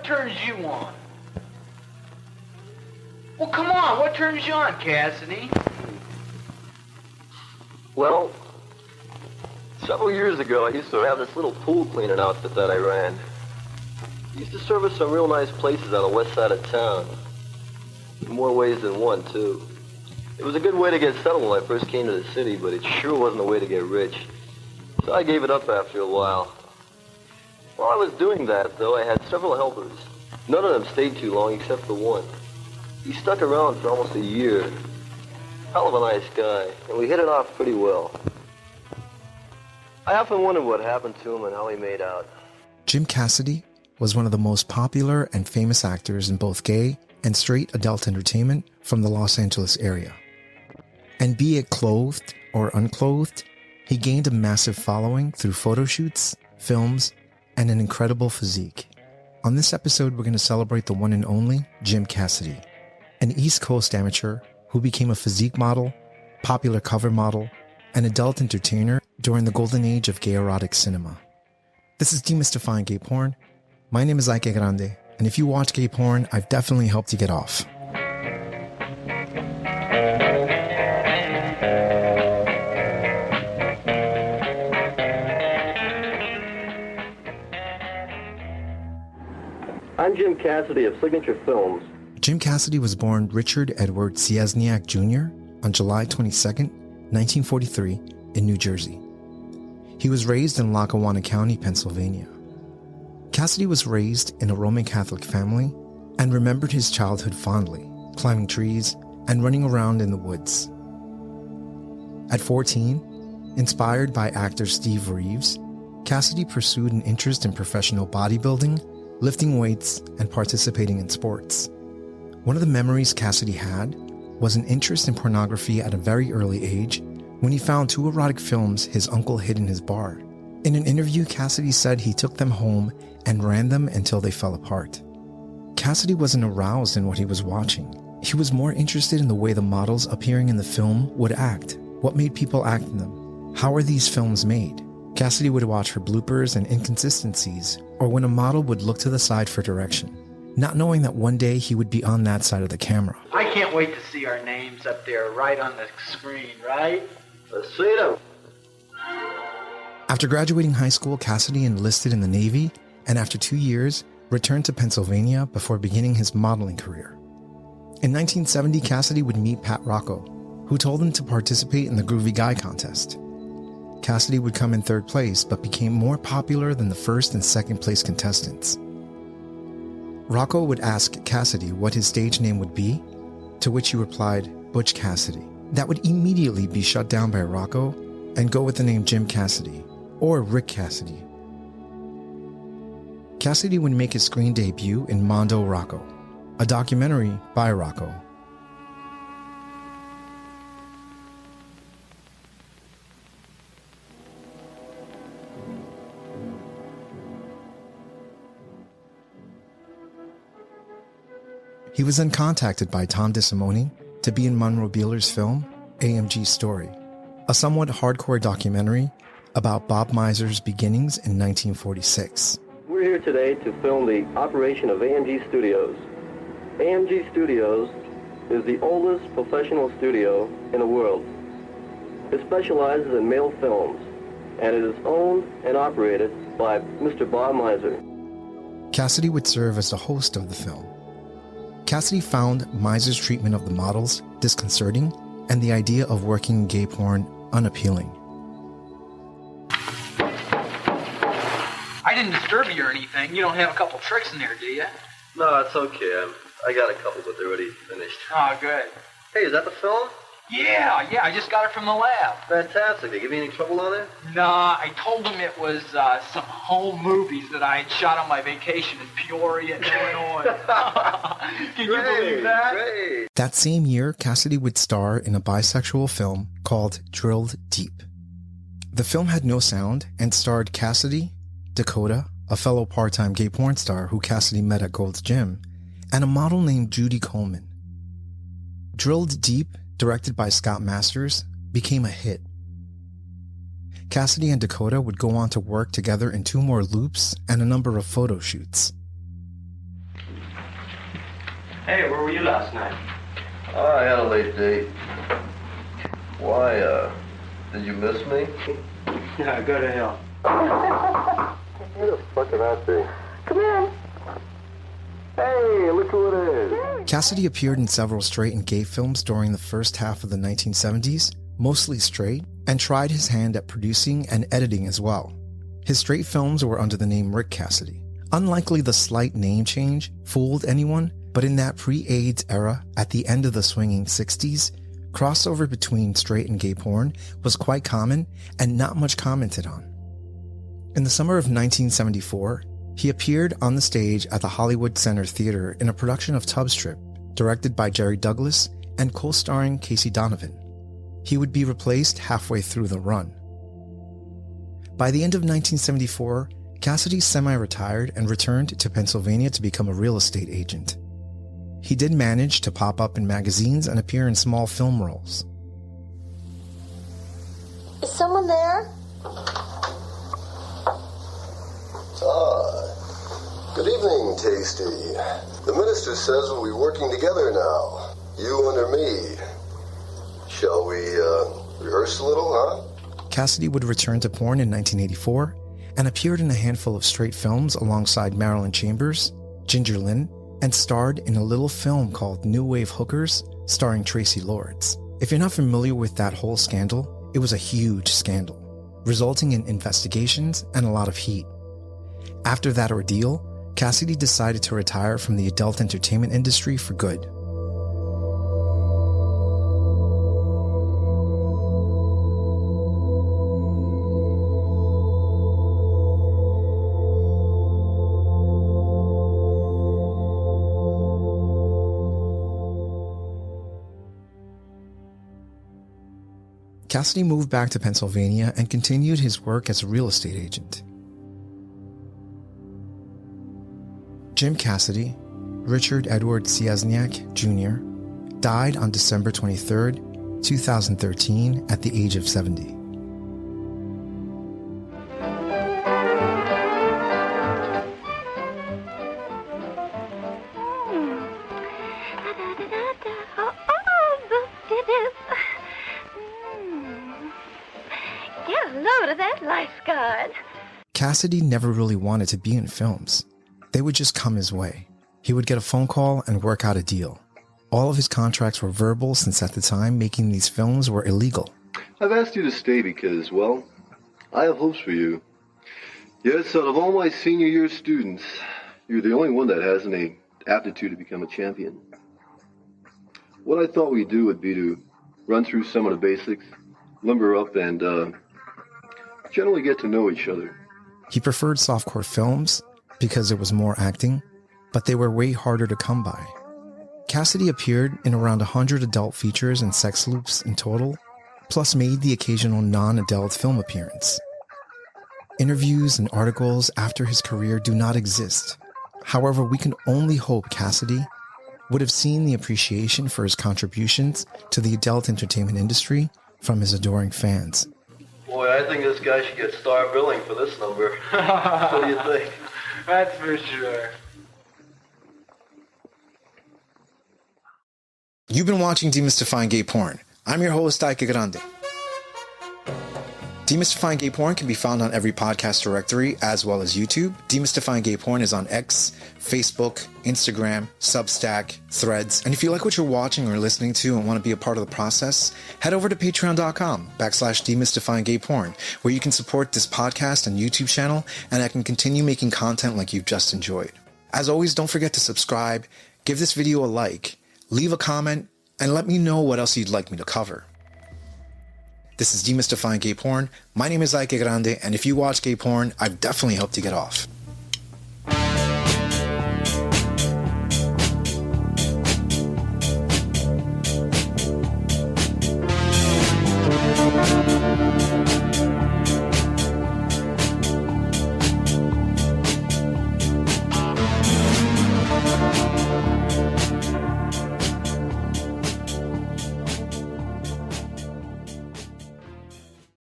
what turns you on? Well, come on, what turns you on, Cassidy? Well, several years ago, I used to have this little pool cleaning outfit that I ran. I used to service some real nice places on the west side of town. In more ways than one, too. It was a good way to get settled when I first came to the city, but it sure wasn't a way to get rich. So I gave it up after a while. While I was doing that, though, I had several helpers. None of them stayed too long except for one. He stuck around for almost a year. Hell of a nice guy, and we hit it off pretty well. I often wondered what happened to him and how he made out. Jim Cassidy was one of the most popular and famous actors in both gay and straight adult entertainment from the Los Angeles area. And be it clothed or unclothed, he gained a massive following through photo shoots, films, and an incredible physique. On this episode, we're going to celebrate the one and only Jim Cassidy, an East Coast amateur who became a physique model, popular cover model, and adult entertainer during the golden age of gay erotic cinema. This is Demystifying Gay Porn. My name is Ike Grande, and if you watch gay porn, I've definitely helped you get off. I'm Jim Cassidy of Signature Films. Jim Cassidy was born Richard Edward Ciesniak Jr. on July 22, 1943, in New Jersey. He was raised in Lackawanna County, Pennsylvania. Cassidy was raised in a Roman Catholic family and remembered his childhood fondly, climbing trees and running around in the woods. At 14, inspired by actor Steve Reeves, Cassidy pursued an interest in professional bodybuilding, lifting weights, and participating in sports. One of the memories Cassidy had was an interest in pornography at a very early age when he found 2 erotic films his uncle hid in his bar. In an interview, Cassidy said he took them home and ran them until they fell apart. Cassidy wasn't aroused in what he was watching. He was more interested in the way the models appearing in the film would act. What made people act in them? How are these films made? Cassidy would watch for bloopers and inconsistencies, or when a model would look to the side for direction, not knowing that one day he would be on that side of the camera. I can't wait to see our names up there right on the screen, right? Let's see them. After graduating high school, Cassidy enlisted in the Navy, and after 2 years, returned to Pennsylvania before beginning his modeling career. In 1970, Cassidy would meet Pat Rocco, who told him to participate in the Groovy Guy contest. Cassidy would come in 3rd place, but became more popular than the 1st and 2nd place contestants. Rocco would ask Cassidy what his stage name would be, to which he replied, Butch Cassidy. That would immediately be shut down by Rocco and go with the name Jim Cassidy, or Rick Cassidy. Cassidy would make his screen debut in Mondo Rocco, a documentary by Rocco. He was then contacted by Tom DeSimone to be in Monroe Beeler's film, AMG Story, a somewhat hardcore documentary about Bob Miser's beginnings in 1946. We're here today to film the operation of AMG Studios. AMG Studios is the oldest professional studio in the world. It specializes in male films, and it is owned and operated by Mr. Bob Miser. Cassidy would serve as the host of the film. Cassidy found Miser's treatment of the models disconcerting and the idea of working in gay porn unappealing. I didn't disturb you or anything. You don't have a couple tricks in there, do you? No, it's okay. I got a couple, but they're already finished. Oh, good. Hey, is that the film? Yeah, I just got it from the lab. Fantastic. Did you give me any trouble on it? Nah, I told him it was some home movies that I had shot on my vacation in Peoria, Illinois. Can you believe that? Great. That same year, Cassidy would star in a bisexual film called Drilled Deep. The film had no sound and starred Cassidy, Dakota, a fellow part-time gay porn star who Cassidy met at Gold's Gym, and a model named Judy Coleman. Drilled Deep, directed by Scott Masters, became a hit. Cassidy and Dakota would go on to work together in 2 more loops and a number of photo shoots. Hey, where were you last night? I had a late date. Why, did you miss me? Yeah, go to hell. Who the fuck can that be? Come in. Hey, look who it is. Cassidy appeared in several straight and gay films during the first half of the 1970s, mostly straight, and tried his hand at producing and editing as well. His straight films were under the name Rick Cassidy. Unlikely the slight name change fooled anyone, but in that pre-AIDS era, at the end of the swinging 60s, crossover between straight and gay porn was quite common and not much commented on. In the summer of 1974, he appeared on the stage at the Hollywood Center Theater in a production of Tub Strip, directed by Jerry Douglas and co-starring Casey Donovan. He would be replaced halfway through the run. By the end of 1974, Cassidy semi-retired and returned to Pennsylvania to become a real estate agent. He did manage to pop up in magazines and appear in small film roles. Is someone there? Good evening, Tasty. The minister says we'll be working together now. You under me. Shall we, rehearse a little, huh? Cassidy would return to porn in 1984 and appeared in a handful of straight films alongside Marilyn Chambers, Ginger Lynn, and starred in a little film called New Wave Hookers, starring Tracy Lords. If you're not familiar with that whole scandal, it was a huge scandal, resulting in investigations and a lot of heat. After that ordeal, Cassidy decided to retire from the adult entertainment industry for good. Cassidy moved back to Pennsylvania and continued his work as a real estate agent. Jim Cassidy, Richard Edward Ciesniak Jr., died on December 23, 2013 at the age of 70. Get a load of that lifeguard. Cassidy never really wanted to be in films. They would just come his way. He would get a phone call and work out a deal. All of his contracts were verbal since at the time making these films were illegal. I've asked you to stay because, well, I have hopes for you. Yes, out of all my senior year students, you're the only one that has any aptitude to become a champion. What I thought we'd do would be to run through some of the basics, limber up, and generally get to know each other. He preferred softcore films because it was more acting, but they were way harder to come by. Cassidy appeared in around 100 adult features and sex loops in total, plus made the occasional non-adult film appearance. Interviews and articles after his career do not exist. However, we can only hope Cassidy would have seen the appreciation for his contributions to the adult entertainment industry from his adoring fans. Boy, I think this guy should get star billing for this number. What do you think? That's for sure. You've been watching Demystifying Gay Porn. I'm your host, Ike Grande. Demystifying Gay Porn can be found on every podcast directory as well as YouTube. Demystifying Gay Porn is on X, Facebook, Instagram, Substack, Threads. And if you like what you're watching or listening to and want to be a part of the process, head over to patreon.com/demystifying gay porn, where you can support this podcast and YouTube channel, and I can continue making content like you've just enjoyed. As always, don't forget to subscribe, give this video a like, leave a comment, and let me know what else you'd like me to cover. This is Demystifying Gay Porn. My name is Ike Grande, and if you watch gay porn, I've definitely helped you get off.